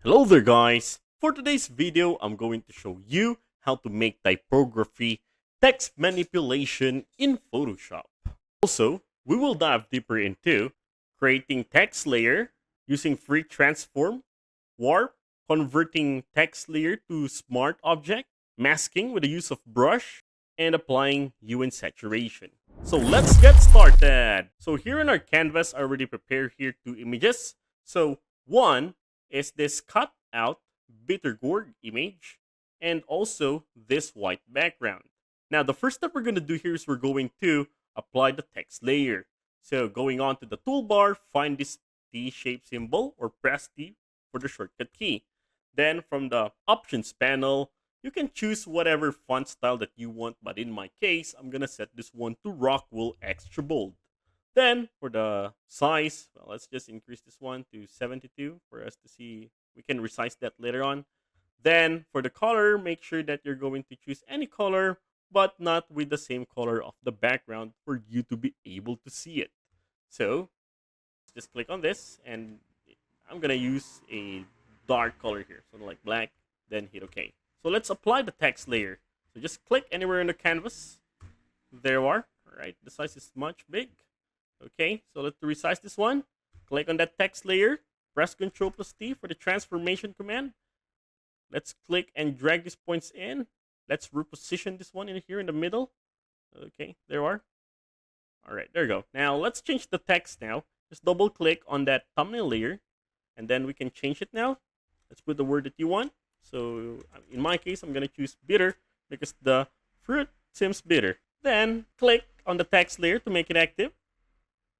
Hello there guys! For today's video, I'm going to show you how to make typography text manipulation in Photoshop. Also, we will dive deeper into creating text layer using free transform, warp, converting text layer to smart object, masking with the use of brush, and applying hue and saturation. So let's get started. So here in our canvas, I already prepared here two images. So one is this cut out Bittergourd image and also this white background. Now the first step we're going to do here is we're going to apply the text layer. So going on to the toolbar, find this T-shaped symbol or press T for the shortcut key. Then from the options panel, you can choose whatever font style that you want, but in my case, I'm gonna set this one to Rockwool Extra Bold. Then for the size, well, let's just increase this one to 72 for us to see. We can resize that later on. Then for the color, make sure that you're going to choose any color, but not with the same color of the background for you to be able to see it. So just click on this, and I'm gonna use a dark color here, something like black, then hit OK. So let's apply the text layer. So just click anywhere in the canvas. There you are. All right, the size is much big. Okay, so let's resize this one. Click on that text layer. Press Ctrl plus T for the transformation command. Let's click and drag these points in. Let's reposition this one in here in the middle. Okay, there you are. All right, there you go. Now let's change the text now. Just double click on that thumbnail layer, and then we can change it now. Let's put the word that you want. So in my case, I'm going to choose bitter because the fruit seems bitter. Then click on the text layer to make it active.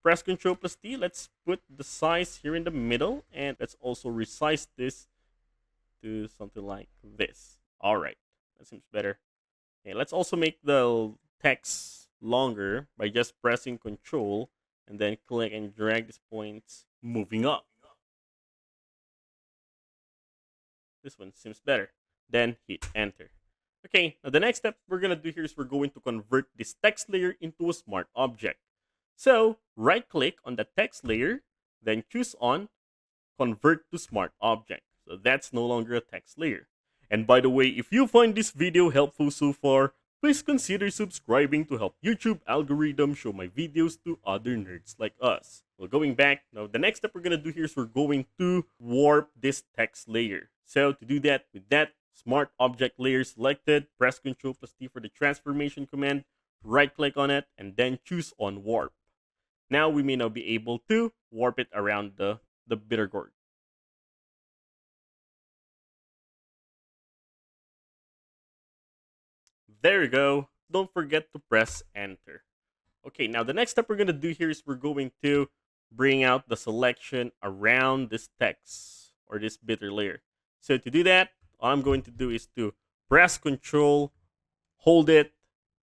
Press Ctrl plus T. Let's put the size here in the middle, and let's also resize this to something like this. All right, that seems better. Okay, let's also make the text longer by just pressing Ctrl and then click and drag these points moving up. This one seems better. Then hit enter. Okay, now the next step we're going to do here is we're going to convert this text layer into a smart object. So right click on the text layer, then choose on convert to smart object. So that's no longer a text layer. And by the way, if you find this video helpful so far, please consider subscribing to help YouTube algorithm show my videos to other nerds like us. Well, going back, now the next step we're going to do here is we're going to warp this text layer. So to do that, with that smart object layer selected, press Ctrl plus T for the transformation command, right click on it, and then choose on warp. Now we may now be able to warp it around the Bittergourd. There you go. Don't forget to press enter. Okay, now the next step we're going to do here is we're going to bring out the selection around this text or this bitter layer. So to do that, all I'm going to do is to press Control, hold it,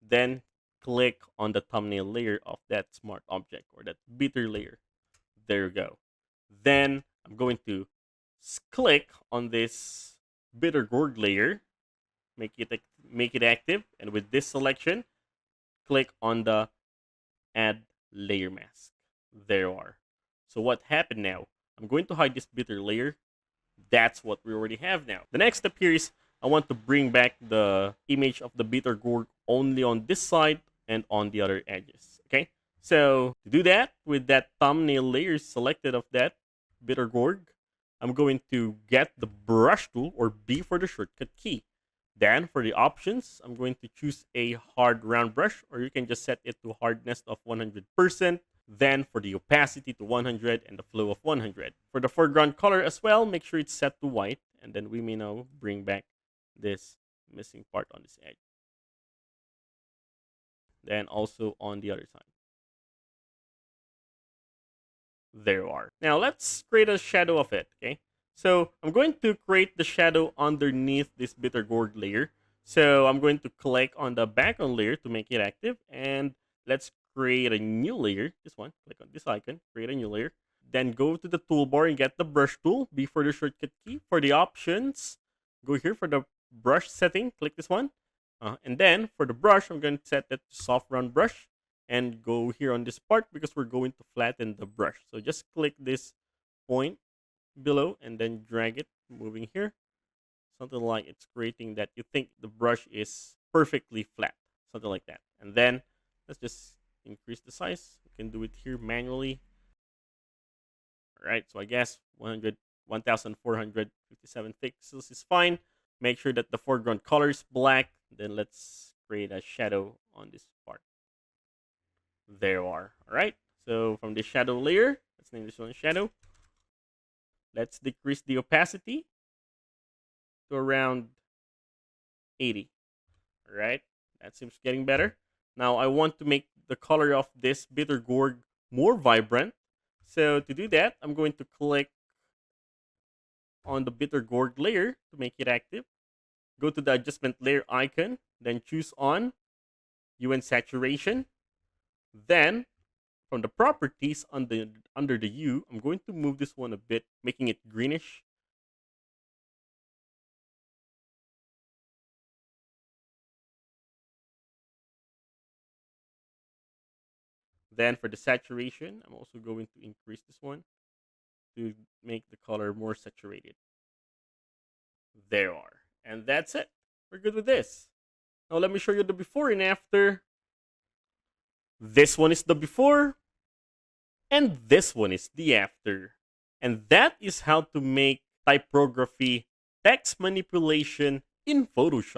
then click on the thumbnail layer of that smart object or that bitter layer. There you go. Then I'm going to click on this bitter gourd layer, make it active, and with this selection, click on the add layer mask. There you are. So what happened now? I'm going to hide this bitter layer. That's what we already have now. The next step here is I want to bring back the image of the bitter gourd only on this side and on the other edges. Okay, so to do that, with that thumbnail layer selected of that bitter gourd, I'm going to get the brush tool, or B for the shortcut key. Then for the options, I'm going to choose a hard round brush, or you can just set it to hardness of 100%. Then for the opacity to 100 and the flow of 100. For the foreground color as well, make sure it's set to white. And then we may now bring back this missing part on this edge. Then also on the other side. There you are. Now let's create a shadow of it, okay? So I'm going to create the shadow underneath this bitter gourd layer. So I'm going to click on the background layer to make it active, and let's create a new layer. This one, click on this icon, create a new layer. Then go to the toolbar and get the brush tool, B for the shortcut key. For the options, go here for the brush setting, click this one. And then for the brush, I'm going to set it to soft round brush and go here on this part because we're going to flatten the brush. So just click this point below and then drag it, moving here. Something like it's creating that you think the brush is perfectly flat. Something like that. And then let's just increase the size. You can do it here manually. All right, so I guess 1457 pixels is fine. Make sure that the foreground color is black. Then let's create a shadow on this part. There you are. All right, so from the shadow layer, let's name this one shadow. Let's decrease the opacity to around 80. All right, that seems getting better. Now I want to make the color of this bitter gourd more vibrant. So to do that, I'm going to click on the bitter gourd layer to make it active. Go to the adjustment layer icon, then choose on hue and saturation. Then from the properties under the hue, I'm going to move this one a bit, making it greenish. Then for the saturation, I'm also going to increase this one to make the color more saturated. There you are. And that's it. We're good with this. Now let me show you the before and after. This one is the before, and this one is the after. And that is how to make typography text manipulation in Photoshop.